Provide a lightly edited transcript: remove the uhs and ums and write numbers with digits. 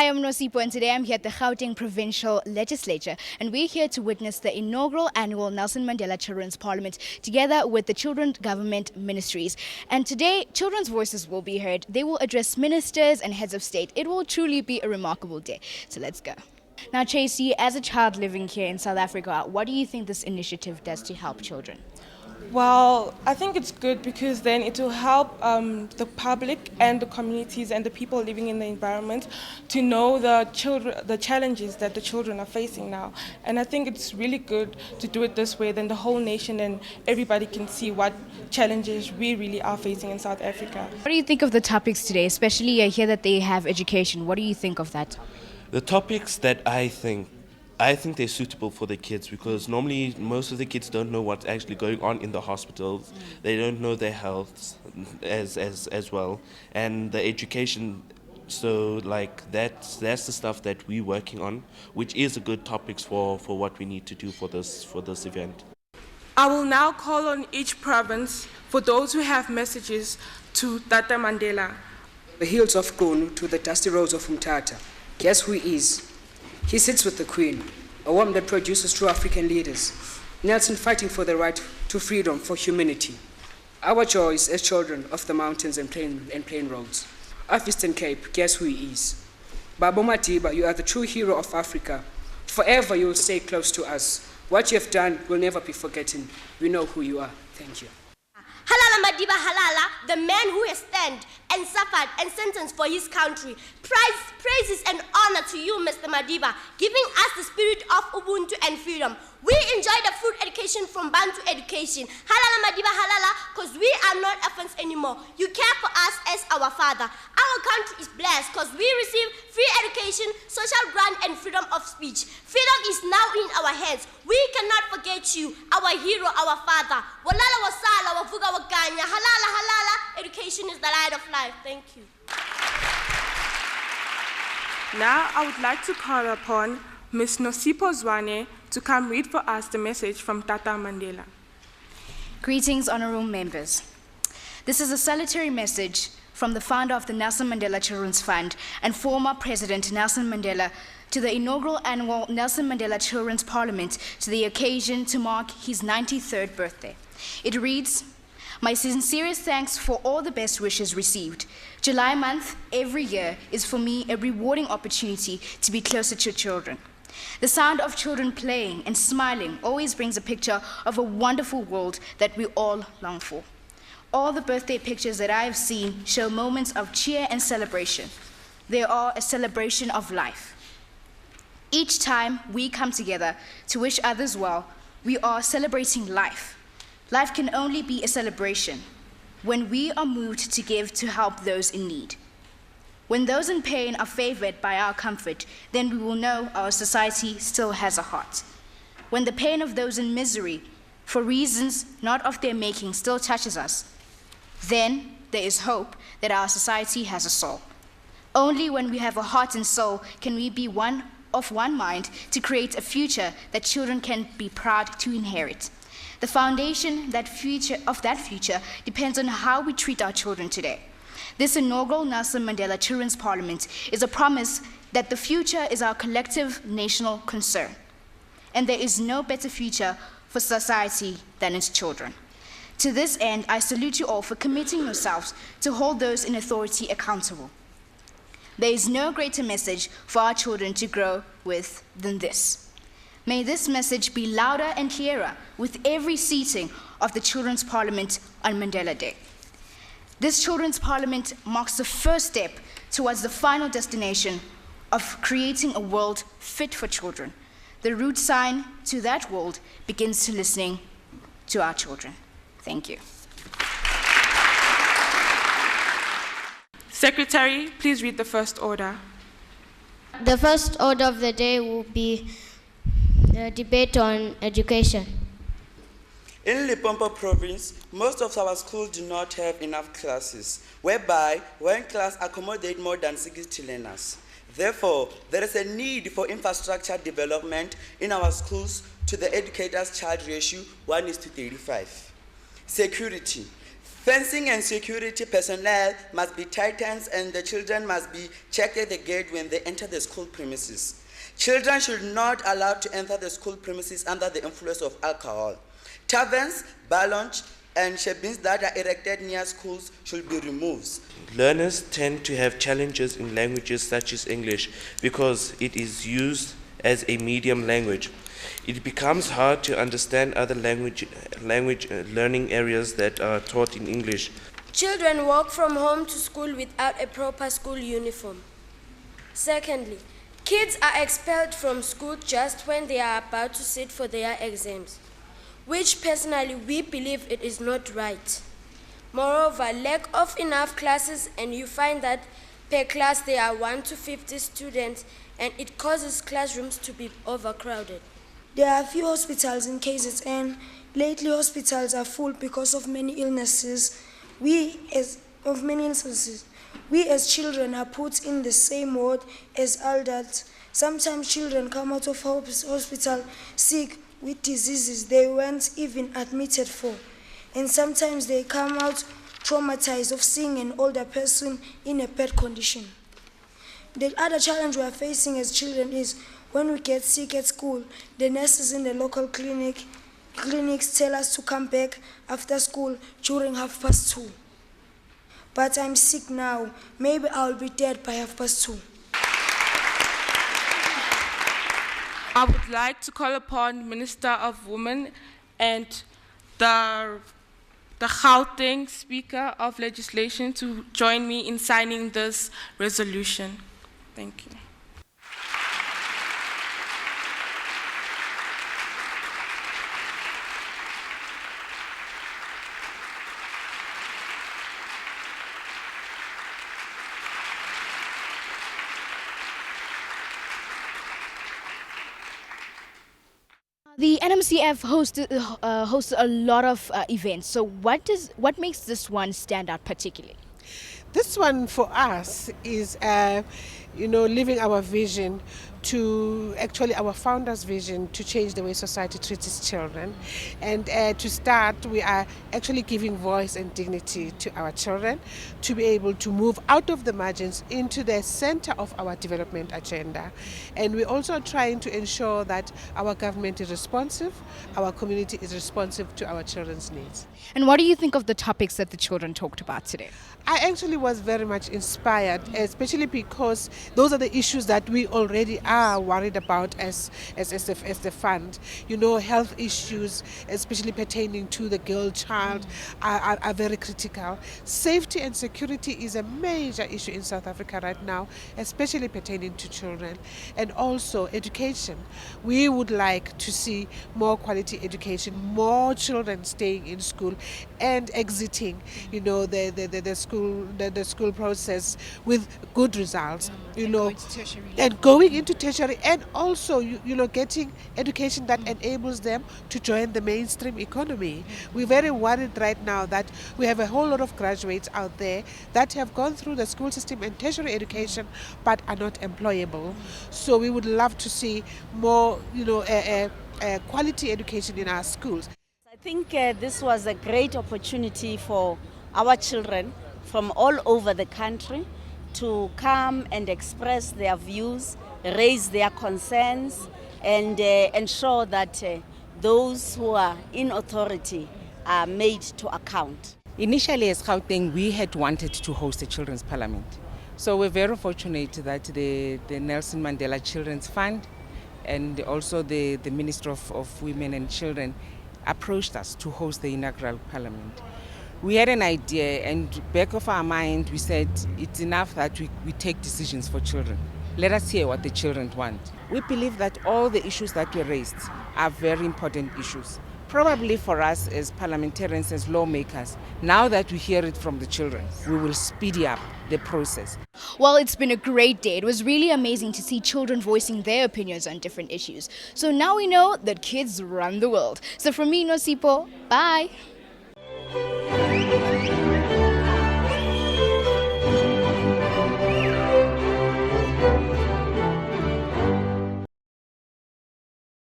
Hi, I'm Nosipo, and today I'm here at the Gauteng Provincial Legislature, and we're here to witness the inaugural annual Nelson Mandela Children's Parliament together with the Children Government Ministries. And today, children's voices will be heard. They will address ministers and heads of state. It will truly be a remarkable day. So let's go. Now, Tracy, as a child living here in South Africa, what do you think this initiative does to help children? Well, I think it's good because then it will help the public and the communities and the people living in the environment to know the challenges that the children are facing now. And I think it's really good to do it this way, then the whole nation and everybody can see what challenges we really are facing in South Africa. What do you think of the topics today, especially I hear that they have education. What do you think of that? The topics that I think they're suitable for the kids because normally most of the kids don't know what's actually going on in the hospitals. They don't know their health as well, and the education. So like that's the stuff that we're working on, which is a good topics for what we need to do for this event. I will now call on each province for those who have messages to Tata Mandela. The hills of Gonu to the dusty roads of Umtata. Guess who he is? He sits with the Queen, a woman that produces true African leaders. Nelson fighting for the right to freedom for humanity. Our joys as children of the mountains and plain roads. Of Eastern Cape, guess who he is? Babo Madiba, you are the true hero of Africa. Forever you will stay close to us. What you have done will never be forgotten. We know who you are. Thank you. Halala Madiba Halala, the man who has stand and suffered and sentenced for his country. Praises and honor to you, Mr. Madiba, giving us the spirit of Ubuntu and freedom. We enjoy the food education from Bantu education. Halala Madiba Halala, because we are not orphans anymore. You care for us as our father. Our country is blessed because we receive free education, social grant, and freedom of speech. Freedom is now in our hands. We cannot forget you, our hero, our father. Walala wasala, wafuga wakanya. Halala halala, education is the light of life. Thank you. Now I would like to call upon Ms. Nosipo Zwane to come read for us the message from Tata Mandela. Greetings, honorable members. This is a salutary message from the founder of the Nelson Mandela Children's Fund and former President Nelson Mandela to the inaugural annual Nelson Mandela Children's Parliament to the occasion to mark his 93rd birthday. It reads, "My sincerest thanks for all the best wishes received. July month every year is for me a rewarding opportunity to be closer to children. The sound of children playing and smiling always brings a picture of a wonderful world that we all long for. All the birthday pictures that I have seen show moments of cheer and celebration. They are a celebration of life. Each time we come together to wish others well, we are celebrating life. Life can only be a celebration when we are moved to give to help those in need. When those in pain are favored by our comfort, then we will know our society still has a heart. When the pain of those in misery, for reasons not of their making, still touches us, then there is hope that our society has a soul. Only when we have a heart and soul can we be one mind to create a future that children can be proud to inherit. The foundation of that future depends on how we treat our children today. This inaugural Nelson Mandela Children's Parliament is a promise that the future is our collective national concern, and there is no better future for society than its children. To this end, I salute you all for committing yourselves to hold those in authority accountable. There is no greater message for our children to grow with than this. May this message be louder and clearer with every seating of the Children's Parliament on Mandela Day. This Children's Parliament marks the first step towards the final destination of creating a world fit for children. The root sign to that world begins to listening to our children. Thank you. Secretary, please read the first order. The first order of the day will be the debate on education. In Limpopo province, most of our schools do not have enough classes, whereby one class accommodates more than 60 learners. Therefore, there is a need for infrastructure development in our schools to the educators' child ratio 1:35. Security. Fencing and security personnel must be tightened, and the children must be checked at the gate when they enter the school premises. Children should not allowed to enter the school premises under the influence of alcohol. Taverns, bar lounge, and shebins that are erected near schools should be removed. Learners tend to have challenges in languages such as English because it is used as a medium language. It becomes hard to understand other language learning areas that are taught in English. Children walk from home to school without a proper school uniform. Secondly, kids are expelled from school just when they are about to sit for their exams, which personally we believe it is not right. Moreover, lack of enough classes, and you find that per class there are 1 to 50 students, and it causes classrooms to be overcrowded. There are few hospitals in KZN. Lately, hospitals are full because of many illnesses. We as children are put in the same ward as adults. Sometimes children come out of hospital sick with diseases they weren't even admitted for. And sometimes they come out traumatized of seeing an older person in a bad condition. The other challenge we are facing as children is when we get sick at school, the nurses in the local clinics tell us to come back after school during 2:30. But I'm sick now. Maybe I'll be dead by 2:30. I would like to call upon Minister of Women and the Gauteng Speaker of Legislation to join me in signing this resolution. Thank you. The NMCF hosts a lot of events. So what makes this one stand out particularly? This one for us is, living our vision to actually our founder's vision to change the way society treats its children. And to start, we are actually giving voice and dignity to our children to be able to move out of the margins into the center of our development agenda. And we're also trying to ensure that our government is responsive, our community is responsive to our children's needs. And what do you think of the topics that the children talked about today? I actually was very much inspired, especially because those are the issues that we already are worried about as the fund. Health issues, especially pertaining to the girl child, are very critical. Safety and security is a major issue in South Africa right now, especially pertaining to children. And also education. We would like to see more quality education, more children staying in school and exiting, the school process with good results, and going into tertiary, and also getting education that enables them to join the mainstream economy. We're very worried right now that we have a whole lot of graduates out there that have gone through the school system and tertiary education but are not employable. So we would love to see more quality education in our schools. I think this was a great opportunity for our children from all over the country to come and express their views, raise their concerns, and ensure that those who are in authority are made to account. Initially, as Gauteng, we had wanted to host a children's parliament. So we're very fortunate that the Nelson Mandela Children's Fund and also the Minister of Women and Children approached us to host the inaugural parliament. We had an idea, and back of our mind we said it's enough that we take decisions for children. Let us hear what the children want. We believe that all the issues that were raised are very important issues. Probably for us as parliamentarians, as lawmakers, now that we hear it from the children, we will speed up the process. Well, it's been a great day. It was really amazing to see children voicing their opinions on different issues. So now we know that kids run the world. So from me, Nosipo, bye.